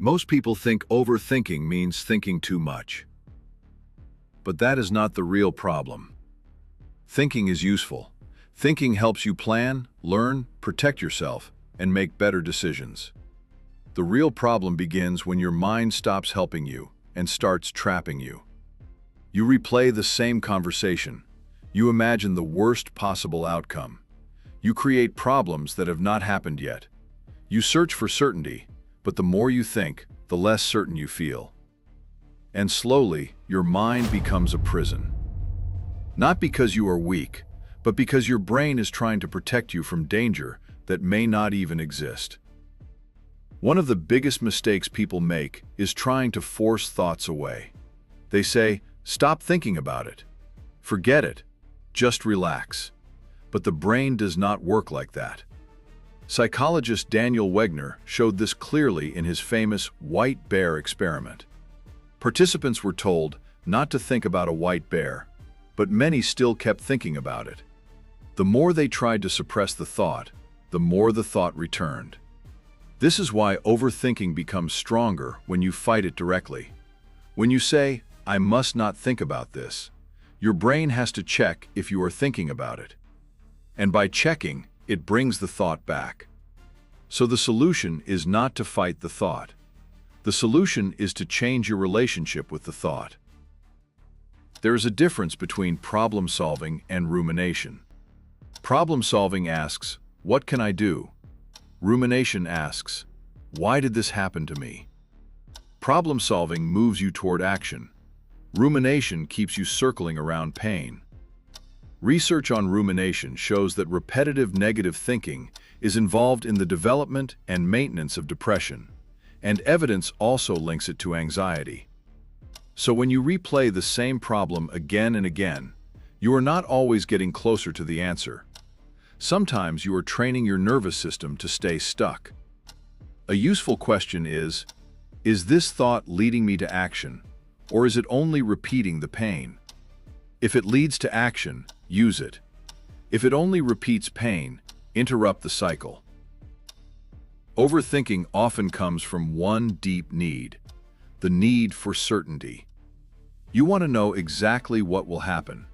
Most people think overthinking means thinking too much. But that is not the real problem. Thinking is useful. Thinking helps you plan, learn, protect yourself, and make better decisions. The real problem begins when your mind stops helping you and starts trapping you. You replay the same conversation. You imagine the worst possible outcome. You create problems that have not happened yet. You search for certainty, but the more you think, the less certain you feel. And slowly, your mind becomes a prison. Not because you are weak, but because your brain is trying to protect you from danger that may not even exist. One of the biggest mistakes people make is trying to force thoughts away. They say, "Stop thinking about it. Forget it. Just relax." But the brain does not work like that. Psychologist Daniel Wegner showed this clearly in his famous white bear experiment. Participants were told not to think about a white bear, but many still kept thinking about it. The more they tried to suppress the thought, the more the thought returned. This is why overthinking becomes stronger when you fight it directly. When you say, "I must not think about this," your brain has to check if you are thinking about it. And by checking, it brings the thought back. So the solution is not to fight the thought. The solution is to change your relationship with the thought. There is a difference between problem solving and rumination. Problem solving asks, "What can I do?" Rumination asks, "Why did this happen to me?" Problem solving moves you toward action. Rumination keeps you circling around pain. Research on rumination shows that repetitive negative thinking is involved in the development and maintenance of depression, and evidence also links it to anxiety. So when you replay the same problem again and again, you are not always getting closer to the answer. Sometimes you are training your nervous system to stay stuck. A useful question is this thought leading me to action, or is it only repeating the pain? If it leads to action, use it. If it only repeats pain, interrupt the cycle. Overthinking often comes from one deep need, the need for certainty. You want to know exactly what will happen.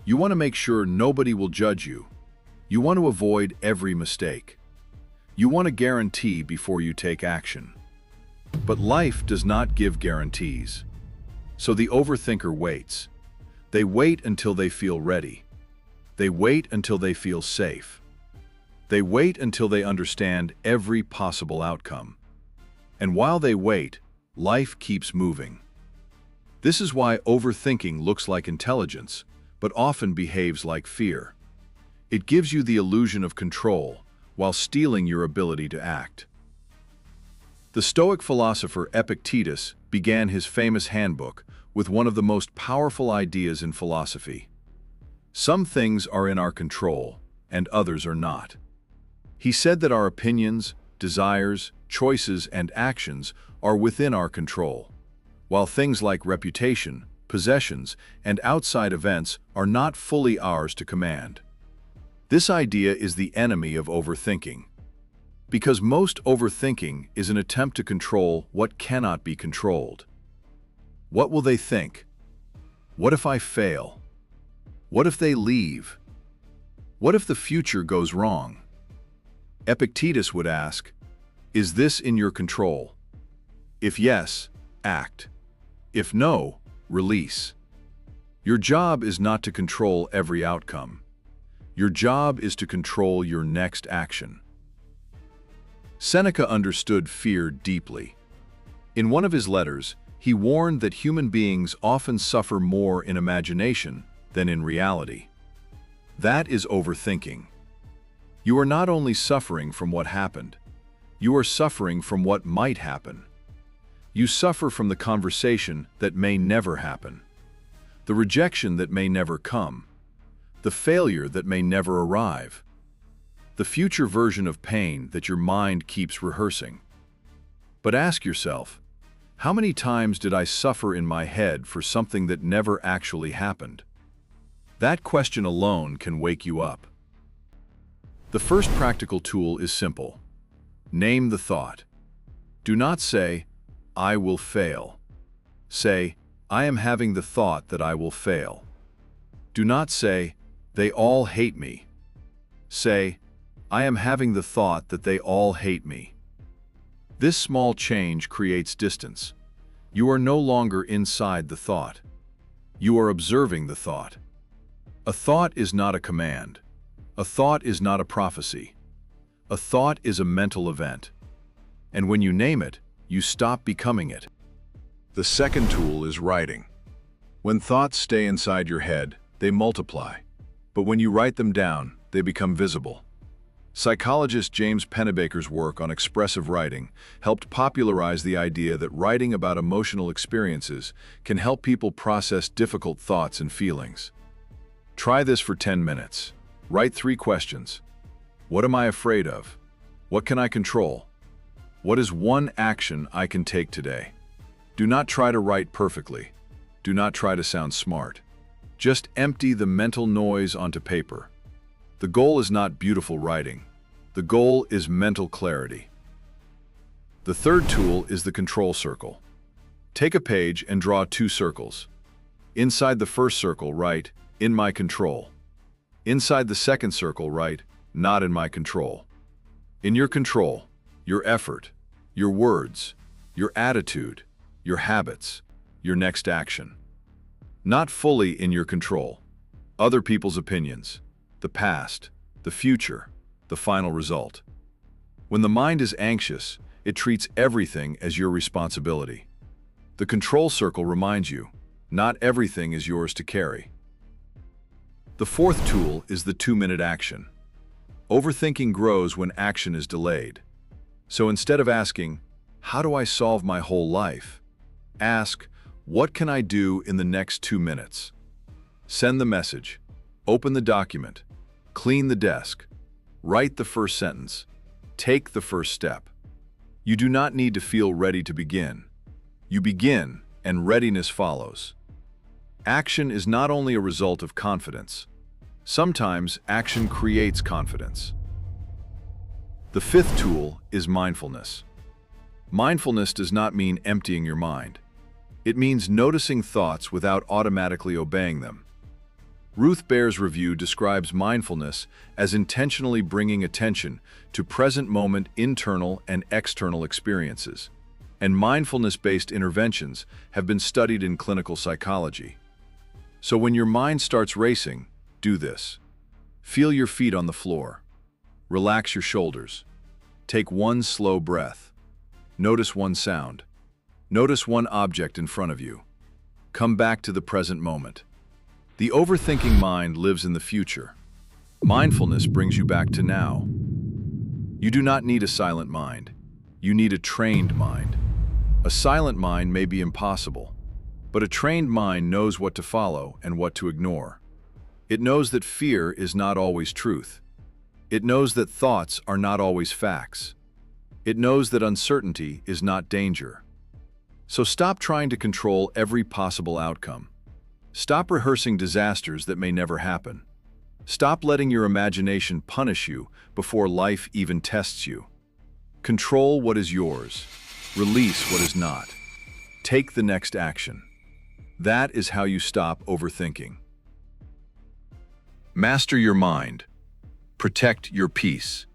You want to make sure nobody will judge you. You want to avoid every mistake. You want a guarantee before you take action. But life does not give guarantees. So the overthinker waits. They wait until they feel ready. They wait until they feel safe. They wait until they understand every possible outcome. And while they wait, life keeps moving. This is why overthinking looks like intelligence, but often behaves like fear. It gives you the illusion of control while stealing your ability to act. The Stoic philosopher Epictetus began his famous handbook with one of the most powerful ideas in philosophy. Some things are in our control, and others are not. He said that our opinions, desires, choices, and actions are within our control, while things like reputation, possessions, and outside events are not fully ours to command. This idea is the enemy of overthinking, because most overthinking is an attempt to control what cannot be controlled. What will they think? What if I fail? What if they leave? What if the future goes wrong? Epictetus would ask, is this in your control? If yes, act. If no, release. Your job is not to control every outcome. Your job is to control your next action. Seneca understood fear deeply. In one of his letters, he warned that human beings often suffer more in imagination than in reality. That is overthinking. You are not only suffering from what happened, you are suffering from what might happen. You suffer from the conversation that may never happen, the rejection that may never come, the failure that may never arrive, the future version of pain that your mind keeps rehearsing. But ask yourself, how many times did I suffer in my head for something that never actually happened? That question alone can wake you up. The first practical tool is simple. Name the thought. Do not say, I will fail. Say, I am having the thought that I will fail. Do not say, they all hate me. Say, I am having the thought that they all hate me. This small change creates distance. You are no longer inside the thought. You are observing the thought. A thought is not a command. A thought is not a prophecy. A thought is a mental event. And when you name it, you stop becoming it. The second tool is writing. When thoughts stay inside your head, they multiply. But when you write them down, they become visible. Psychologist James Pennebaker's work on expressive writing helped popularize the idea that writing about emotional experiences can help people process difficult thoughts and feelings. Try this for 10 minutes. Write 3 questions. What am I afraid of? What can I control? What is one action I can take today? Do not try to write perfectly. Do not try to sound smart. Just empty the mental noise onto paper. The goal is not beautiful writing. The goal is mental clarity. The third tool is the control circle. Take a page and draw 2 circles. Inside the first circle, write, in my control. Inside the second circle, write, not in my control. In your control, your effort, your words, your attitude, your habits, your next action. Not fully in your control. Other people's opinions, the past, the future, the final result. When the mind is anxious, it treats everything as your responsibility. The control circle reminds you, not everything is yours to carry. The fourth tool is the 2-minute action. Overthinking grows when action is delayed. So instead of asking, how do I solve my whole life? Ask, what can I do in the next 2 minutes? Send the message, open the document, clean the desk, write the first sentence, take the first step. You do not need to feel ready to begin. You begin, and readiness follows. Action is not only a result of confidence. Sometimes action creates confidence. The fifth tool is mindfulness. Mindfulness does not mean emptying your mind. It means noticing thoughts without automatically obeying them. Ruth Baer's review describes mindfulness as intentionally bringing attention to present moment internal and external experiences. And mindfulness-based interventions have been studied in clinical psychology. So when your mind starts racing, do this. Feel your feet on the floor. Relax your shoulders. Take one slow breath. Notice one sound. Notice one object in front of you. Come back to the present moment. The overthinking mind lives in the future. Mindfulness brings you back to now. You do not need a silent mind. You need a trained mind. A silent mind may be impossible, but a trained mind knows what to follow and what to ignore. It knows that fear is not always truth. It knows that thoughts are not always facts. It knows that uncertainty is not danger. So stop trying to control every possible outcome. Stop rehearsing disasters that may never happen. Stop letting your imagination punish you before life even tests you. Control what is yours. Release what is not. Take the next action. That is how you stop overthinking. Master your mind. Protect your peace.